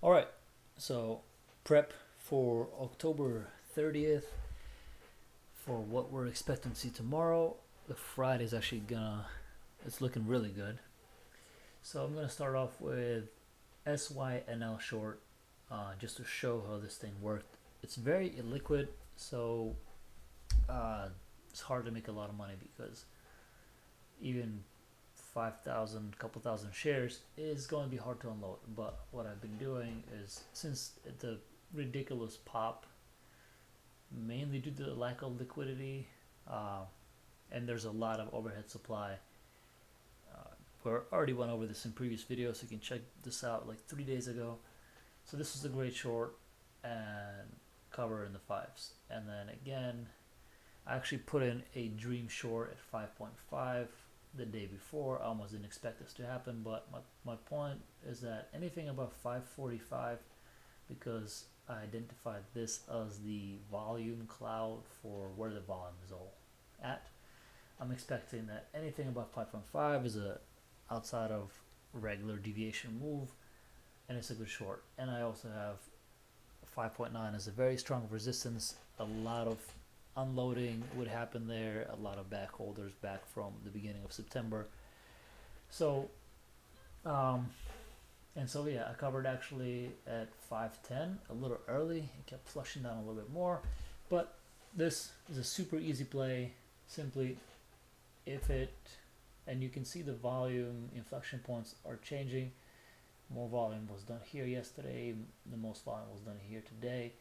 All right, so prep for October 30th for what we're expecting to see tomorrow. The Friday's actually it's looking really good. So I'm gonna start off with SYNL short, just to show how this thing worked. It's very illiquid, so uh, it's hard to make a lot of money because even 5,000, couple thousand shares is going to be hard to unload. But what I've been doing is, since it's a ridiculous pop, mainly due to the lack of liquidity, uh, and there's a lot of overhead supply. We already went over this in previous videos, so you can check this out like 3 days ago. So this was a great short and cover in the fives. And then again, I actually put in a dream short at 5.5 the day before. I almost didn't expect this to happen, but my point is that anything above 545, because I identified this as the volume cloud for where the volume is all at. I'm expecting that anything above 5.5 is a outside of regular deviation move, and it's a good short. And I also have 5.9 as a very strong resistance. A lot of unloading would happen there, a lot of back holders back from the beginning of September. So, um, and so yeah, I covered actually at 510 a little early. It kept flushing down a little bit more, but this is a super easy play. Simply, if it, and you can see the volume inflection points are changing. More volume was done here yesterday. The most volume was done here today.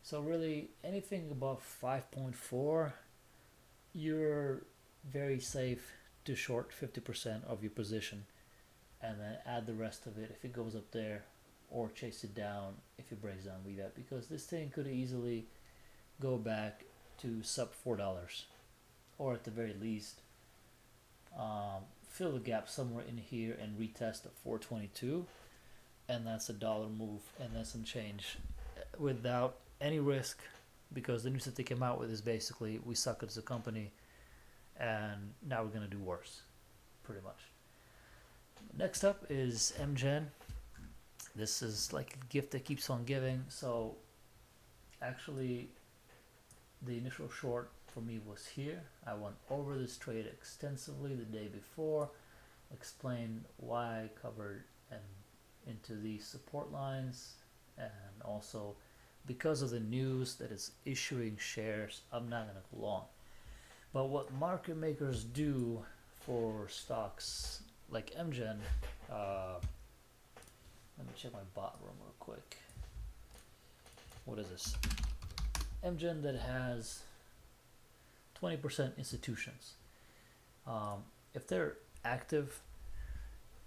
So really, anything above 5.4, you're very safe to short 50% of your position, and then add the rest of it if it goes up there, or chase it down if it breaks down VWAP, because this thing could easily go back to sub $4, or at the very least fill the gap somewhere in here and retest at 422, and that's a dollar move and then some change without any risk, because the news that they came out with is basically we suck as a company and now we're going to do worse, pretty much. Next up is MGEN. This is like a gift that keeps on giving. So actually, the initial short for me was here. I went over this trade extensively the day before, explained why I covered and into these support lines, and also because of the news that it's issuing shares, I'm not going to go long. But what market makers do for stocks like MGEN, let me check my bot room real quick. What is this? MGEN that has 20% institutions. If they're active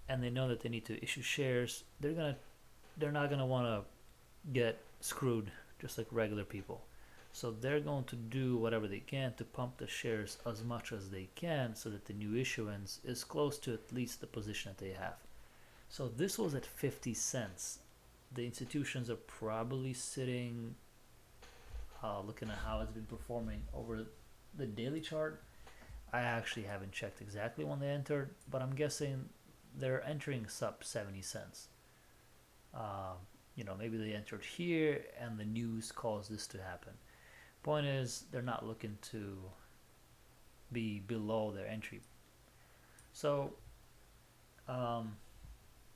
and they know that they need to issue shares, they're not gonna want to get screwed just like regular people. So they're going to do whatever they can to pump the shares as much as they can so that the new issuance is close to at least the position that they have. So this was at 50 cents. The institutions are probably sitting, looking at how it's been performing over the daily chart. I actually haven't checked exactly when they entered, but I'm guessing they're entering sub 70 cents. Um, maybe they entered here and the news caused this to happen. Point is, they're not looking to be below their entry. So, um,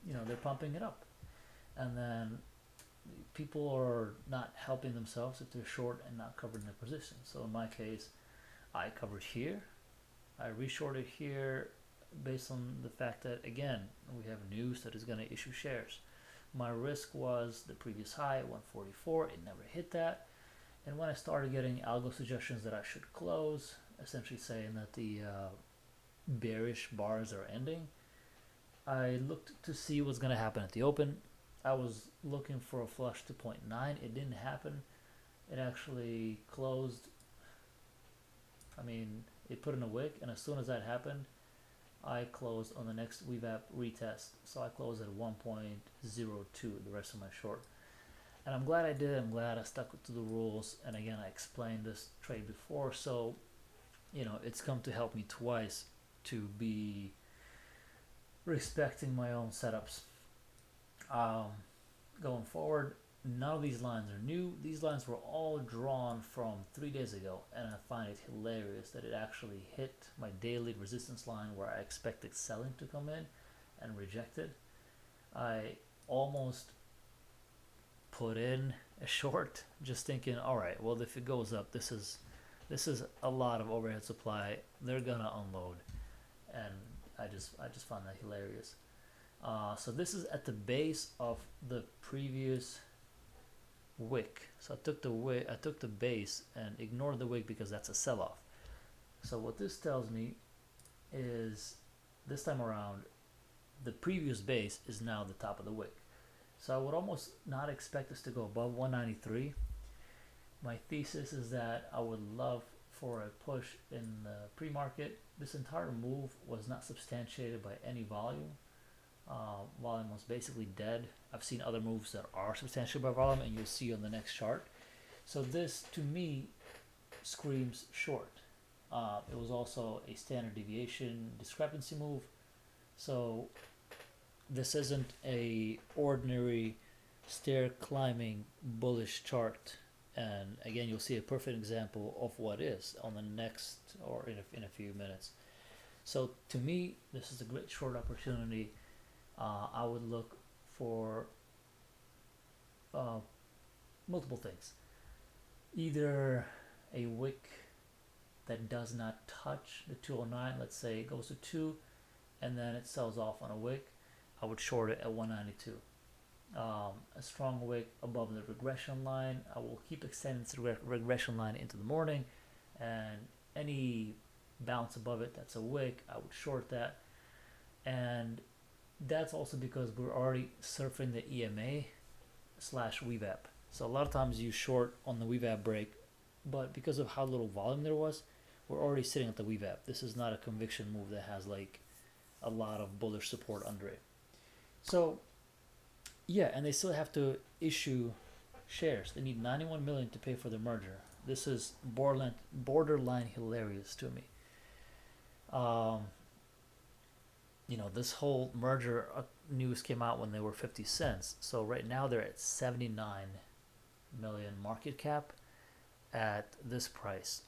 they're pumping it up. And then people are not helping themselves if they're short and not covering their position. So in my case, I covered here. I reshorted here based on the fact that, again, we have news that is going to issue shares. My risk was the previous high, 144. It never hit that. And when I started getting algo suggestions that I should close, essentially saying that the bearish bars are ending, I looked to see what's going to happen at the open. I was looking for a flush to 0.9. It didn't happen. It actually closed. It put in a wick, and as soon as that happened, I closed on the next VWAP retest. So I closed at 1.02, the rest of my short. And I'm glad I did. I'm glad I stuck to the rules. And again, I explained this trade before, so it's come to help me twice to be respecting my own setups. Um, going forward, none of these lines are new. These lines were all drawn from 3 days ago, and I find it hilarious that it actually hit my daily resistance line where I expected selling to come in and reject it. I almost put in a short, just thinking, all right, well, if it goes up, this is a lot of overhead supply. They're gonna unload, and I just found that hilarious. So this is at the base of the previous wick. So I took the base and ignored the wick because that's a sell-off. So what this tells me is this time around, the previous base is now the top of the wick. So I would almost not expect this to go above 193. My thesis is that I would love for a push in the pre-market. This entire move was not substantiated by any volume. Volume was basically dead. I've seen other moves that are substantiated by volume, and you'll see on the next chart. So this, to me, screams short. It was also a standard deviation discrepancy move. So this isn't a ordinary stair climbing bullish chart. And again, you'll see a perfect example of what is on the next, or in a few minutes. So to me, this is a great short opportunity. I would look for multiple things. Either a wick that does not touch the 209, let's say it goes to 2 and then it sells off on a wick, I would short it at 192. A strong wick above the regression line, I will keep extending the regression line into the morning, and any bounce above it that's a wick, I would short that. And that's also because we're already surfing the EMA slash VWAP. So a lot of times you short on the VWAP break, but because of how little volume there was, we're already sitting at the VWAP. This is not a conviction move that has like a lot of bullish support under it. So yeah, and they still have to issue shares. They need 91 million to pay for the merger. This is borderline hilarious to me. This whole merger news came out when they were 50 cents. So right now they're at 79 million market cap at this price.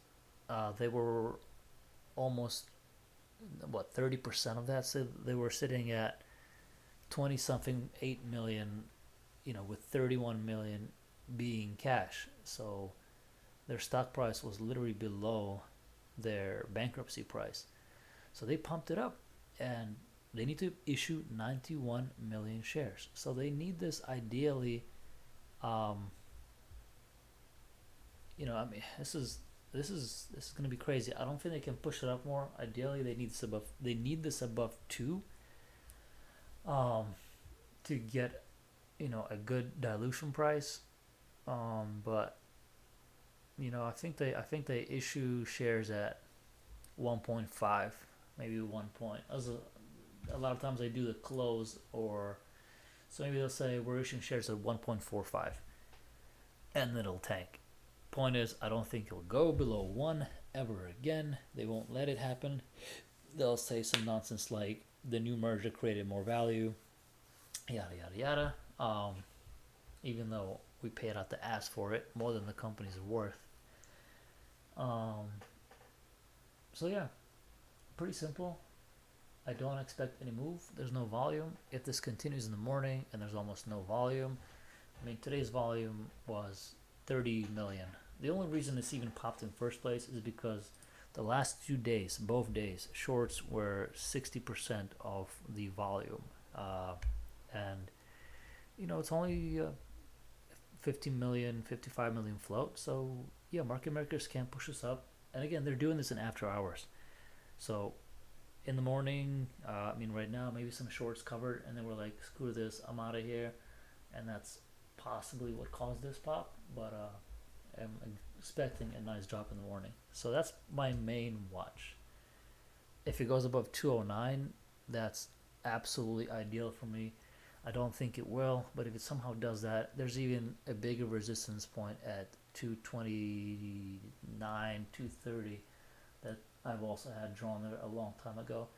They were almost 30% of that. So they were sitting at 20 something 8 million, with 31 million being cash. So their stock price was literally below their bankruptcy price. So they pumped it up, and they need to issue 91 million shares. So they need this ideally. This is going to be crazy. I don't think they can push it up more. Ideally, they need this above 2 to get a good dilution price. But I think they issue shares at 1.5, maybe 1 point. A lot of times they do the close, or so maybe they'll say we're issuing shares at 1.45, and then it'll tank. Point is, I don't think it'll go below 1 ever again. They won't let it happen. They'll say some nonsense like the new merger created more value, yada yada yada. Even though we paid out the ass for it, more than the company's worth. So yeah, pretty simple. I don't expect any move. There's no volume. If this continues in the morning and there's almost no volume, today's volume was 30 million. The only reason this even popped in first place is because the last 2 days, both days, shorts were 60% of the volume. And it's only 50 million, 55 million float. So yeah, market makers can't push us up. And again, they're doing this in after hours. So in the morning, right now, maybe some shorts covered, and then we're like, screw this, I'm out of here. And that's possibly what caused this pop. But I'm expecting a nice drop in the morning. So that's my main watch. If it goes above 209, that's absolutely ideal for me. I don't think it will, but if it somehow does that, there's even a bigger resistance point at 229, 230 that I've also had drawn there a long time ago.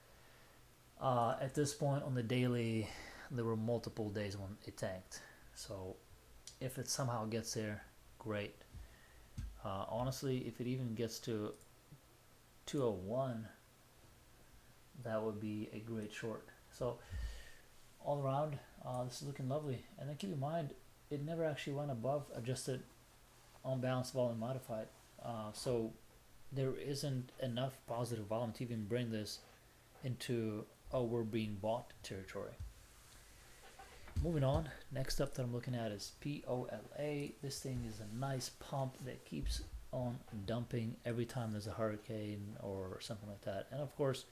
At this point on the daily, there were multiple days when it tanked. So if it somehow gets there, great. Honestly, if it even gets to 201, that would be a great short. So all around, this is looking lovely. And then keep in mind, it never actually went above adjusted on balance volume modified. So there isn't enough positive volume to even bring this into, oh, we're being bought territory. Moving on, next up that I'm looking at is POLA. This thing is a nice pump that keeps on dumping every time there's a hurricane or something like that. And of course,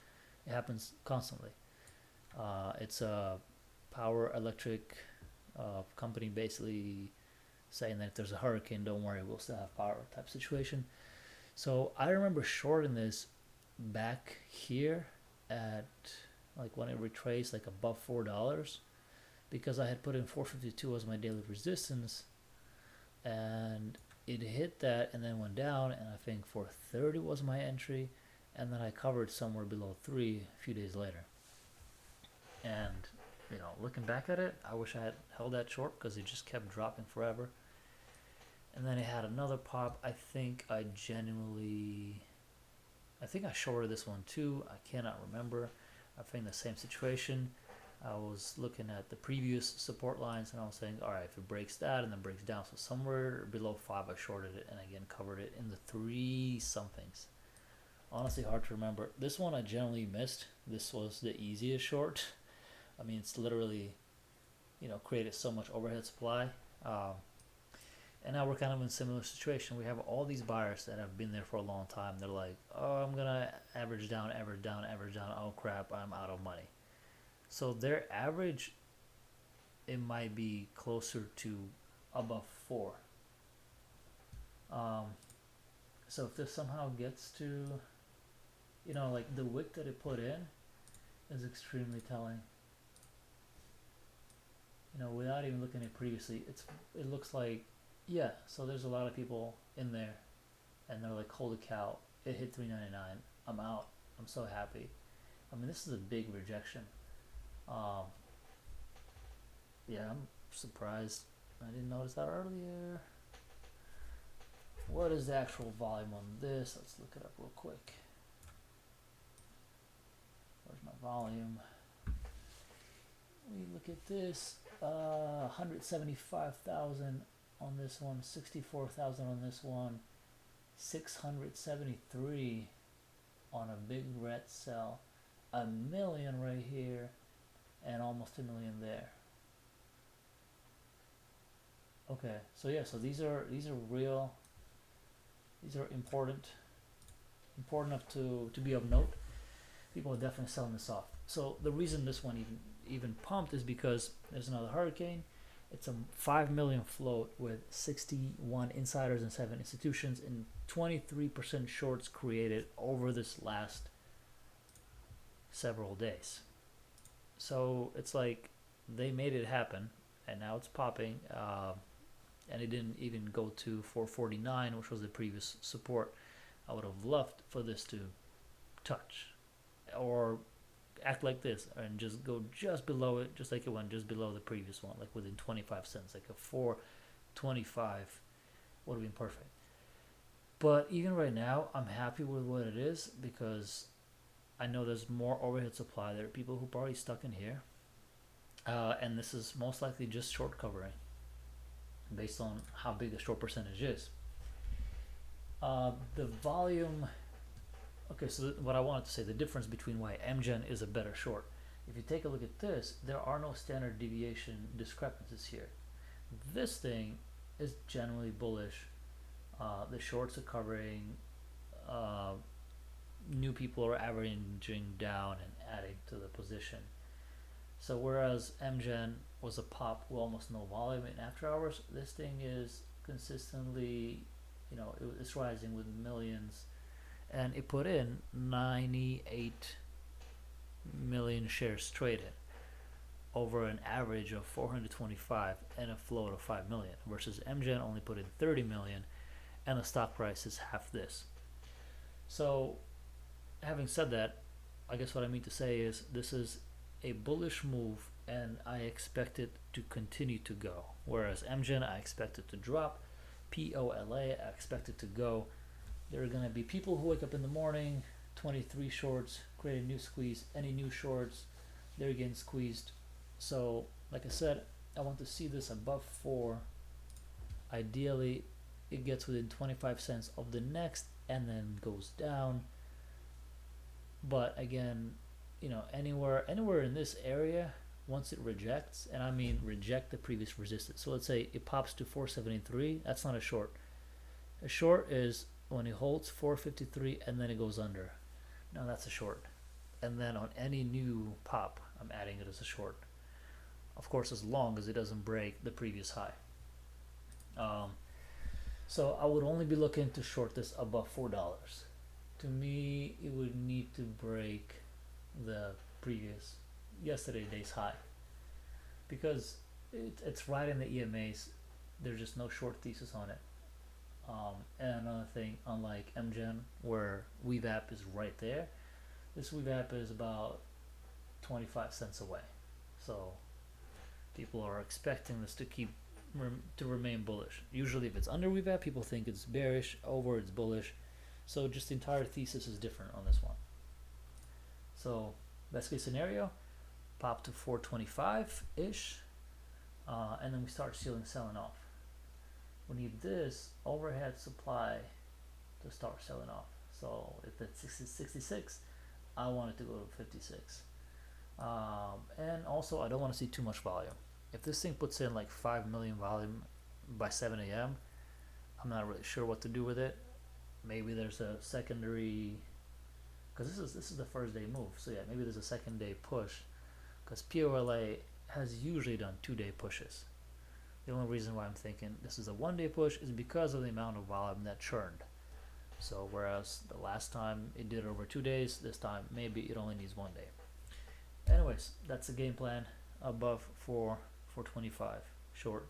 it happens constantly. It's a power electric company basically saying that if there's a hurricane, don't worry, we'll still have power type situation. So I remember shorting this back here at like when it retraced like above $4 because I had put in 452 as my daily resistance, and it hit that and then went down, and I think 430 was my entry, and then I covered somewhere below 3 a few days later. And you know, looking back at it, I wish I had held that short because it just kept dropping forever. And then it had another pop. I think I shorted this one too. I cannot remember. I think the same situation. I was looking at the previous support lines and I was saying, all right, if it breaks that and then breaks down, so somewhere below 5 I shorted it and again covered it in the 3 somethings. Honestly hard to remember. This one I generally missed. This was the easiest short. I mean, it's literally, you know, created so much overhead supply. And now we're kind of in a similar situation. We have all these buyers that have been there for a long time. They're like, oh, I'm going to average down, average down, average down. Oh, crap, I'm out of money. So their average, it might be closer to above 4. So if this somehow gets to, you know, like the wick that it put in is extremely telling. You know, without even looking at it previously, it looks like, yeah, so there's a lot of people in there and they're like, holy cow, it hit 399. I'm out. I'm so happy. I mean, this is a big rejection. Yeah, I'm surprised I didn't notice that earlier. What is the actual volume on this? Let's look it up real quick. Where's my volume? We look at this, 175,000 on this one, 64,000 on this one, 673 on a big red cell, 1 million right here, and almost 1 million there. Okay, so yeah, so these are real. These are important enough to be of note. People are definitely selling this off. So the reason this one even pumped is because there's another hurricane. It's a 5 million float with 61 insiders and 7 institutions and 23% shorts created over this last several days. So it's like they made it happen, and now it's popping. And it didn't even go to 449, which was the previous support. I would have loved for this to touch or act like this and just go just below it, just like it went just below the previous one, like within 25 cents, like a 425 would have been perfect. But even right now, I'm happy with what it is because I know there's more overhead supply. There are people who probably stuck in here, and this is most likely just short covering based on how big the short percentage is. The volume, okay, so what I wanted to say, the difference between why MGEN is a better short. If you take a look at this, there are no standard deviation discrepancies here. This thing is generally bullish. The shorts are covering, new people are averaging down and adding to the position. So whereas MGEN was a pop with almost no volume in after hours, this thing is consistently, you know, it's rising with millions, and it put in 98 million shares traded over an average of 425 and a float of 5 million, versus MGEN only put in 30 million and the stock price is half this. So having said that, I guess what I mean to say is this is a bullish move and I expect it to continue to go. Whereas MGEN, I expect it to drop. POLA, I expect it to go. There are going to be people who wake up in the morning, 23 shorts, create a new squeeze. Any new shorts, they're getting squeezed. So, like I said, I want to see this above 4. Ideally, it gets within 25 cents of the next and then goes down. But again, you know, anywhere in this area, once it rejects, and I mean reject the previous resistance. So let's say it pops to 473, that's not a short. A short is when it holds 453 and then it goes under. Now that's a short. And then on any new pop, I'm adding it as a short. Of course, as long as it doesn't break the previous high. So I would only be looking to short this above $4. To me, it would need to break the previous yesterday's high, because it's right in the EMAs. There's just no short thesis on it. And another thing, unlike MGEN where WeVap is right there, this WeVap is about 25 cents away. So people are expecting this to remain bullish. Usually if it's under WeVap, people think it's bearish, over it's bullish. So just the entire thesis is different on this one. So best case scenario, pop to 425-ish, and then we start selling off. We need this overhead supply to start selling off. So if it's 66, I want it to go to 56. And also I don't want to see too much volume. If this thing puts in like 5 million volume by 7 a.m., I'm not really sure what to do with it. Maybe there's a secondary, because this is the first day move. So yeah, maybe there's a second day push, because POLA has usually done 2-day pushes. The only reason why I'm thinking this is a 1-day push is because of the amount of volume that churned. So whereas the last time it did over 2 days, this time maybe it only needs 1 day. Anyways, that's the game plan. Above 425 short,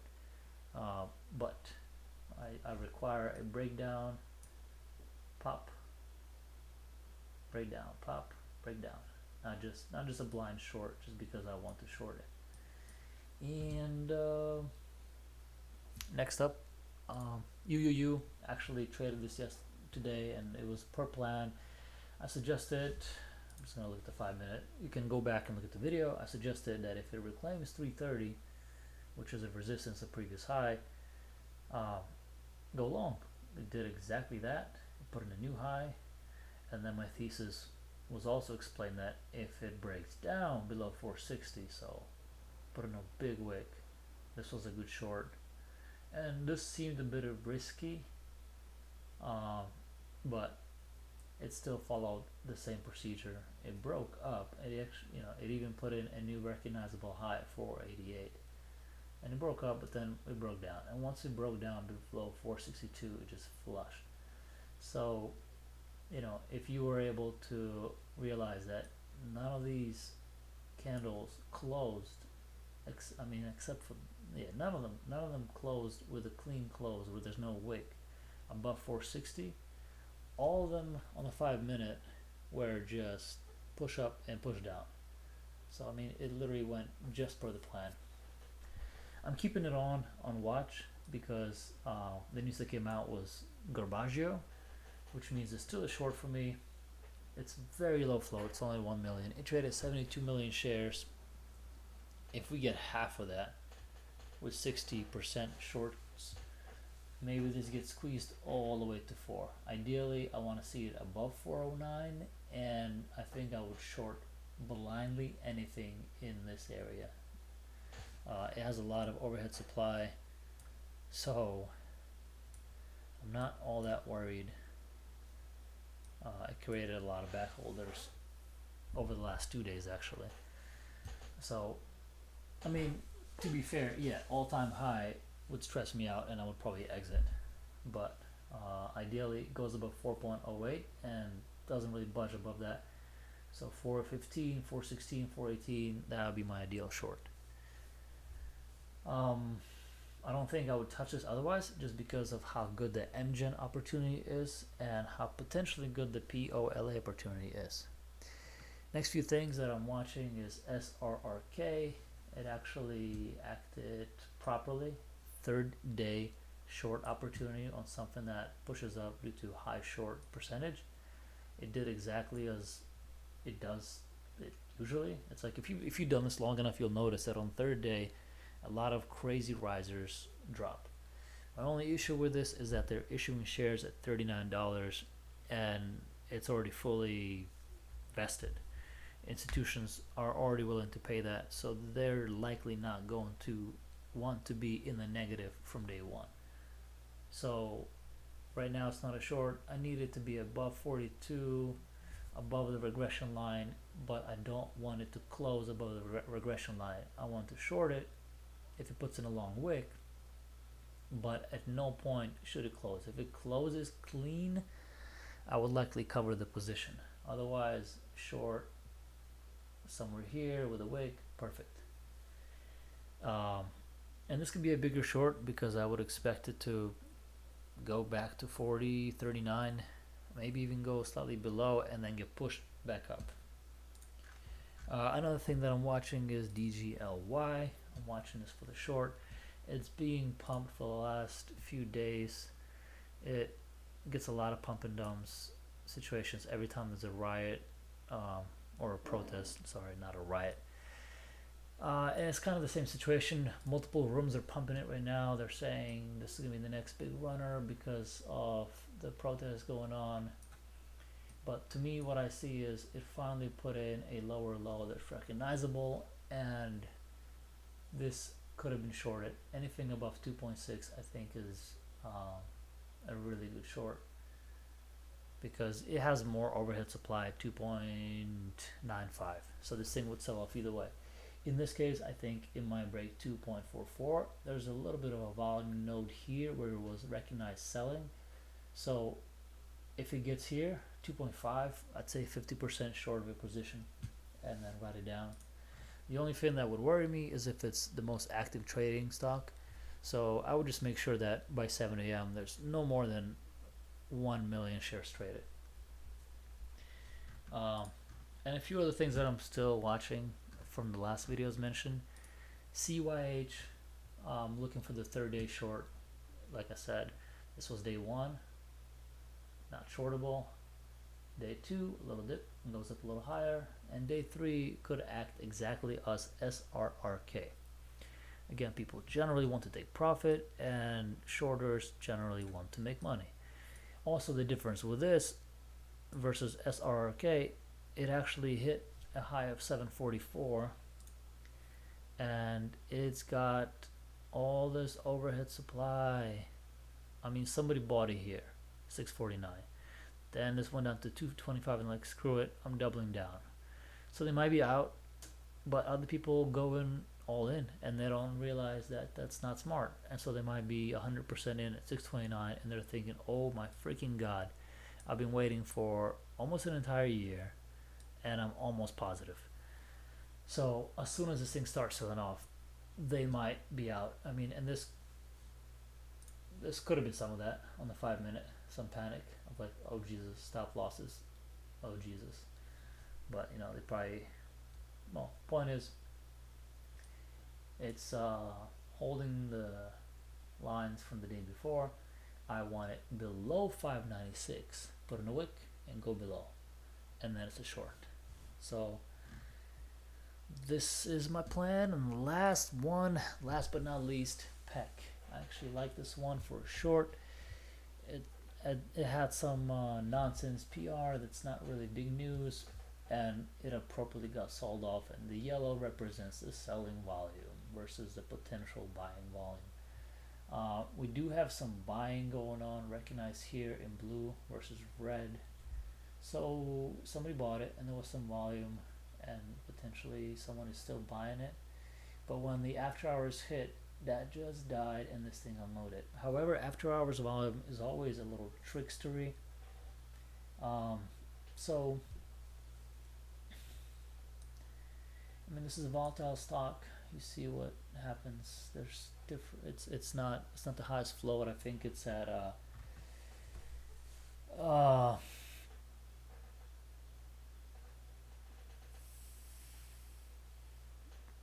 but I require a breakdown, pop, breakdown, pop, breakdown. Not just a blind short just because I want to short it. And next up, UUU actually traded this today, and it was per plan. I suggested, I'm just gonna look at the 5-minute. You can go back and look at the video. I suggested that if it reclaims 330, which is a resistance of previous high, go long. It did exactly that. It put in a new high, and then my thesis was also explained that if it breaks down below 460, so put in a big wick, this was a good short. And this seemed a bit of risky, but it still followed the same procedure. It broke up, and it actually, it even put in a new recognizable high at 488, and it broke up, but then it broke down. And once it broke down below 462, it just flushed. So, if you were able to realize that none of these candles closed, except for none of them closed with a clean close where there's no wick above 460. All of them on the 5-minute were just push up and push down. So it literally went just per the plan. I'm keeping it on watch because the news that came out was Garbaggio, which means it's still a short for me. It's very low flow. It's only 1 million. It traded 72 million shares. If we get half of that with 60% shorts, maybe this gets squeezed all the way to 4. Ideally, I want to see it above 409, and I think I would short blindly anything in this area. It has a lot of overhead supply, so I'm not all that worried. It created a lot of back holders over the last 2 days, actually. So, to be fair, yeah, all-time high would stress me out, and I would probably exit. But ideally, it goes above 4.08 and doesn't really budge above that. So 415, 416, 418, that would be my ideal short. I don't think I would touch this otherwise, just because of how good the MGEN opportunity is and how potentially good the POLA opportunity is. Next few things that I'm watching is SRRK, it actually acted properly. Third day short opportunity on something that pushes up due to high short percentage. It did exactly as it does it usually. It's like if you've done this long enough, you'll notice that on third day, a lot of crazy risers drop. My only issue with this is that they're issuing shares at $39 and it's already fully vested. Institutions are already willing to pay that, so they're likely not going to want to be in the negative from day one. So right now it's not a short. I need it to be above 42, above the regression line, but I don't want it to close above the regression line. I want to short it if it puts in a long wick, but at no point should it close. If it closes clean, I would likely cover the position. Otherwise, short somewhere here with a wick, perfect. And this could be a bigger short because I would expect it to go back to 40, 39, maybe even go slightly below and then get pushed back up. Another thing that I'm watching is DGLY. I'm watching this for the short. It's being pumped for the last few days. It gets a lot of pump and dumps situations every time there's a riot or a protest. Sorry, not a riot. And it's kind of the same situation. Multiple rooms are pumping it right now. They're saying this is going to be the next big runner because of the protest going on. But to me, what I see is it finally put in a lower low that's recognizable, and this could have been shorted. Anything above 2.6 I think is a really good short because it has more overhead supply at 2.95. So this thing would sell off either way. In this case, I think it might break 2.44. There's a little bit of a volume node here where it was recognized selling. So if it gets here, 2.5, I'd say 50% short of a position and then write it down. The only thing that would worry me is if it's the most active trading stock. So I would just make sure that by 7 a.m. there's no more than 1 million shares traded. And a few other things that I'm still watching from the last videos mentioned. CYH, looking for the third day short. Like I said, this was day one, not shortable. Day two, a little dip, goes up a little higher, and day three could act exactly as SRRK. Again, people generally want to take profit, and shorters generally want to make money. Also, the difference with this versus SRRK, it actually hit a high of 744, and it's got all this overhead supply. I mean, somebody bought it here, 649. Then this went down to 225 and like, screw it, I'm doubling down. So they might be out, but other people going all in and they don't realize that that's not smart. And so they might be 100% in at 629 and they're thinking, oh my freaking God, I've been waiting for almost an entire year and I'm almost positive. So as soon as this thing starts selling off, they might be out. I mean, and this could have been some of that on the 5 minute, some panic of like, oh Jesus, stop losses, oh Jesus. But you know, they probably, well, point is, it's holding the lines from the day before. I want it below 596, put in a wick and go below, and then it's a short. So this is my plan. And the last one, last but not least, PECK. I actually like this one for a short. It had some nonsense PR that's not really big news, and it appropriately got sold off, and the yellow represents the selling volume versus the potential buying volume. We do have some buying going on, recognized here in blue versus red. So somebody bought it and there was some volume and potentially someone is still buying it. But when the after hours hit, that just died and this thing unloaded. However, after hours volume is always a little trickstery. So I mean, this is a volatile stock. You see what happens. There's different. It's not the highest float. I think it's at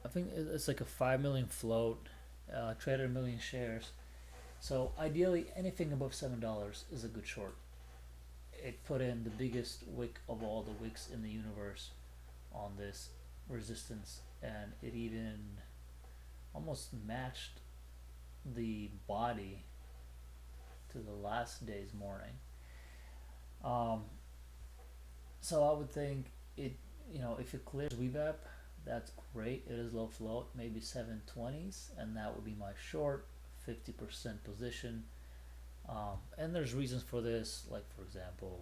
I think it's like a 5 million float, traded a million shares. So ideally, anything above $7 is a good short. It put in the biggest wick of all the wicks in the universe on this resistance, and it even almost matched the body to the last day's morning. Um, so I would think it, if it clears VWAP, that's great. It is low float, maybe 720s, and that would be my short, 50% position. And there's reasons for this, like for example,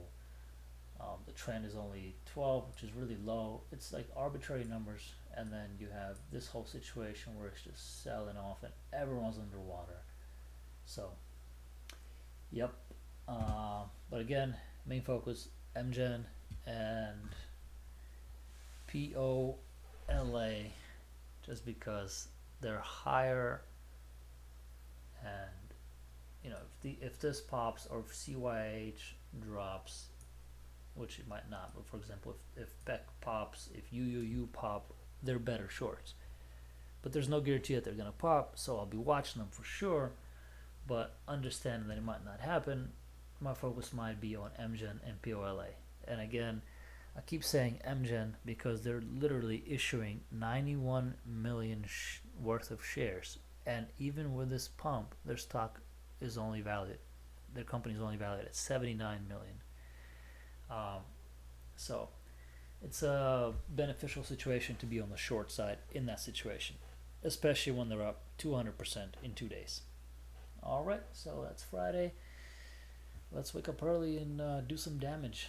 the trend is only 12, which is really low. It's like arbitrary numbers, and then you have this whole situation where it's just selling off and everyone's underwater. So, yep. But again, main focus MGEN and POLA, just because they're higher, and if this pops or if CYH drops, which it might not, but for example, if PECK pops, if UUU pop, they're better shorts. But there's no guarantee that they're gonna pop, so I'll be watching them for sure. But understanding that it might not happen, my focus might be on MGEN and POLA. And again, I keep saying MGEN because they're literally issuing 91 million worth of shares, and even with this pump, their stock is only valued, their company is only valued at 79 million. So it's a beneficial situation to be on the short side in that situation, especially when they're up 200% in 2 days. All right, so that's Friday. Let's wake up early and do some damage.